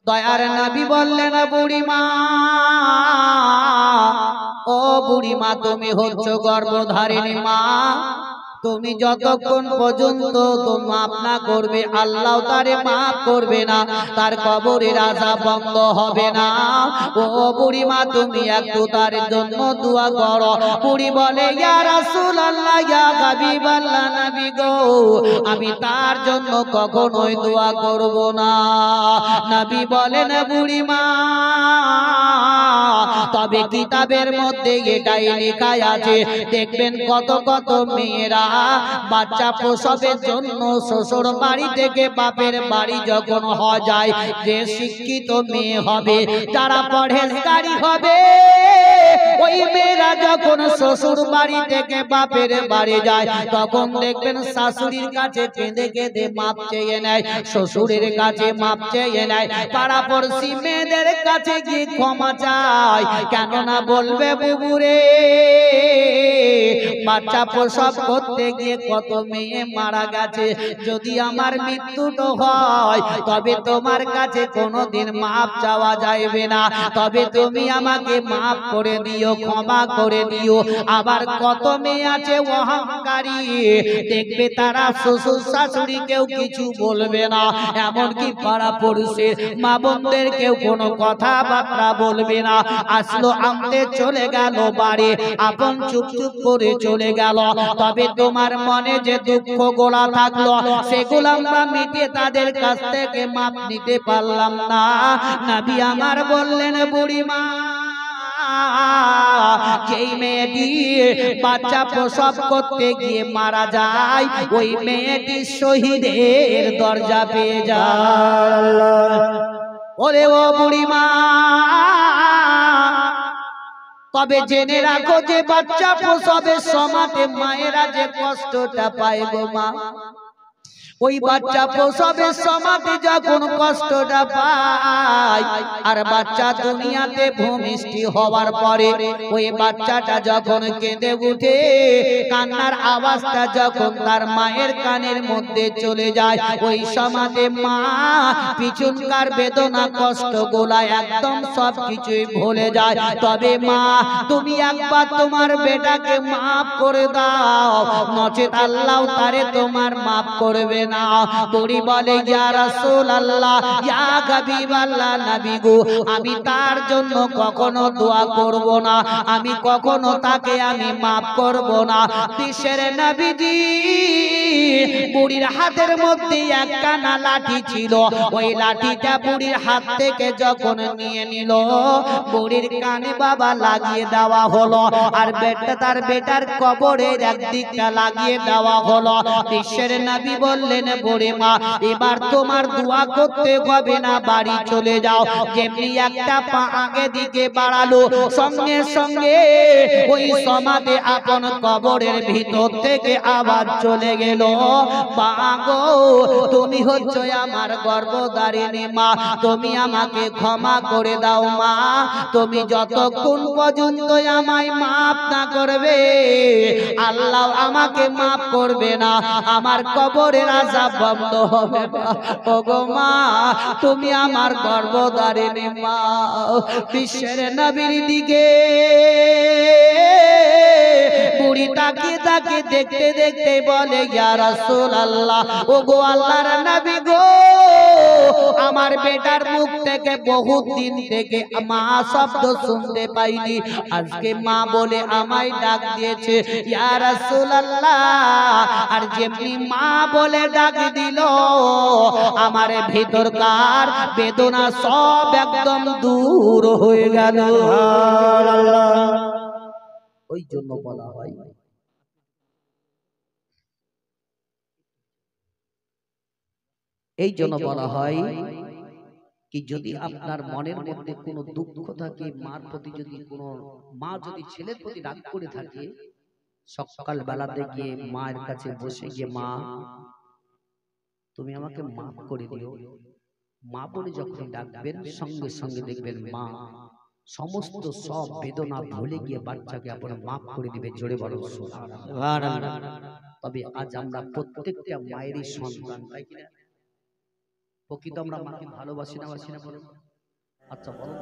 দয়ার নবী বললেন বুড়িমা, ও বুড়িমা তুমি হচ্ছ গর্ভধারিণী মা, তুমি যতক্ষণ পর্যন্ত মাফ না করবে আল্লাহ তারে মাফ করবে না, তার কবরের আযাব বন্ধ হবে না। ও বুড়িমা তুমি একটু তার জন্য দোয়া করো। বুড়ি বলে ইয়া রাসূলুল্লাহ ইয়া হাবিবাল্লাহ নবী গো, আমি তার জন্য কখনোই দোয়া করব না। নবী বলেন বুড়িমা, তবে কিতাবের মধ্যে এটাই লেখা আছে, দেখবেন কত কত মেয়েরা বাচ্চা প্রসবের জন্য শ্বশুর বাড়ি থেকে বাপের বাড়ি যখন যায়, যে শিক্ষিত মেয়ে হবে, যারা পরহেজগারি হবে, ওই মেয়েরা যখন শ্বশুর বাড়ি থেকে বাপের বাড়ি যায়, তখন দেখবেন শাশুড়ির কাছে কেঁদে কেঁদে মাপ চেয়ে নেয়, শ্বশুরের কাছে মাপ চেয়ে নেয়, পাড়াপড়শি মেয়েদের কাছে গিয়ে ক্ষমা চায়। কেননা বলবে বুবুরে, বাচ্চা প্রসব করতে গিয়ে কত মেয়ে মারা গেছে, যদি আমার মৃত্যুটা হয় তবে তোমার কাছে কোনোদিন মাপ চাওয়া যাবে না, তবে তুমি আমাকে মাপ করে দিও, ক্ষমা করে দিও। আবার কত মেয়ে আছে অহংকারী, দেখবে তারা শ্বশুর শাশুড়িকেও কিছু বলবে না, এমনকি পাড়া পড়শি মা বোনদের কেউ কোনো কথাবার্তা বলবে না। আসলো আমতে চলে গেল বাড়ি, আপন চুপ চুপ করে চলে গেল, তবে তোমার মনে যে দুঃখ গোলা থাকলো সেগুলো আমরা মিটিয়ে তাদের কাছ থেকে মাপ নিতে পারলাম না। নবী আমার বললেন বুড়িমা, যেই মেয়েটি বাচ্চা প্রসব করতে গিয়ে মারা যায়, ওই মেয়েটি শহীদের দরজা পেয়ে যায়। ওরে ও বুড়িমা, তবে জেনে রাখো যে বাচ্চা প্রসবের সময় মায়েরা যে কষ্টটা পায় গো মা, ওই বাচ্চা প্রসবের সময় যখন কষ্টটা পায়, আর বাচ্চা দুনিয়াতে ভূমিষ্ঠ হওয়ার পরে ওই বাচ্চাটা যখন কেঁদে উঠে, কান্নার আওয়াজটা যখন তার মায়ের কানের মধ্যে চলে যায়, ওই সময় মা পিছনকার বেদনা কষ্ট গোলা একদম সব কিছুই ভুলে যায়। তবে মা তুমি একবার তোমার বেটাকে মাফ করে দাও, নচেত আল্লাহ তারে তোমার মাফ করবে না। বুড়ি বলে ইয়া রাসূলুল্লাহ ইয়া হাবিবাল্লাহ নবী গো, আমি তার জন্য কখনো দোয়া করব না, আমি কখনো তাকে আমি মাফ করব না। বিশ্বের নবীজি বুড়ির হাতের মধ্যে একখানা লাঠি ছিল, ওই লাঠিটা বুড়ির হাত থেকে যখন নিয়ে নিল, বুড়ির কানে বাবা লাগিয়ে দেওয়া হলো, আর তার বেটার কবরের একদিকটা লাগিয়ে দেওয়া হলো। বিশ্বের নবী বললেন বুড়ি মা, এবার তোমার দোয়া করতে হবে না, বাড়ি চলে যাও। যেমনি একটা পা আগে দিকে বাড়ালো, সঙ্গে সঙ্গে ওই সমাধি আপন কবরের ভিতর থেকে আবার চলে গেল। মা গো, তুমি হচ্ছ আমার গর্ভধারিণী মা, তুমি আমাকে ক্ষমা করে দাও মা, তুমি যতক্ষণ পর্যন্ত আমায় মাফ না করবে আল্লাহ আমাকে মাফ করবে না, আমার কবরের আযাব বন্ধ হবে না। ওগো মা, তুমি আমার গর্ভধারিণী মা। বিশ্বের নবীর দিকে বুড়ি তাকিয়ে তাকিয়ে দেখতে দেখতে বলে ইয়া রাসূলুল্লাহ, ওগো আল্লাহর নবী গো, আমার বেটার মুখ থেকে বহুত দিন থেকে মা শব্দ শুনতে পাইনি, আজকে মা বলে আমায় ডাক দিয়েছে ইয়া রাসূলুল্লাহ। আর যেমনি মা বলে ডাক দিল, আমার ভিতরকার বেদনা সব একদম দূর হয়ে গেল। ওই জন্য বলা হয়, এই জন্য বলা হয় কি, যদি আপনার মনের মধ্যে কোনো দুঃখ থাকে, মার প্রতি যদি কোনো মা যদি ছেলের প্রতি রাগ করে থাকে, সকাল বেলাতে গিয়ে মায়ের কাছে বসে গিয়ে মা তুমি আমাকে মাফ করে দিও, মা বলে যখন ডাকবেন সঙ্গে সঙ্গে দেখবেন মা সমস্ত সব বেদনা ভুলে গিয়ে বাচ্চাকে আপনার মাফ করে দিবে। জোরে বলো সুবহানাল্লাহ। তবে আজ আমরা প্রত্যেকটা মায়েরই সন্তান, তাই কিনা? প্রকৃত আমরা মাকে ভালোবাসি না বলুন? আচ্ছা বলুন।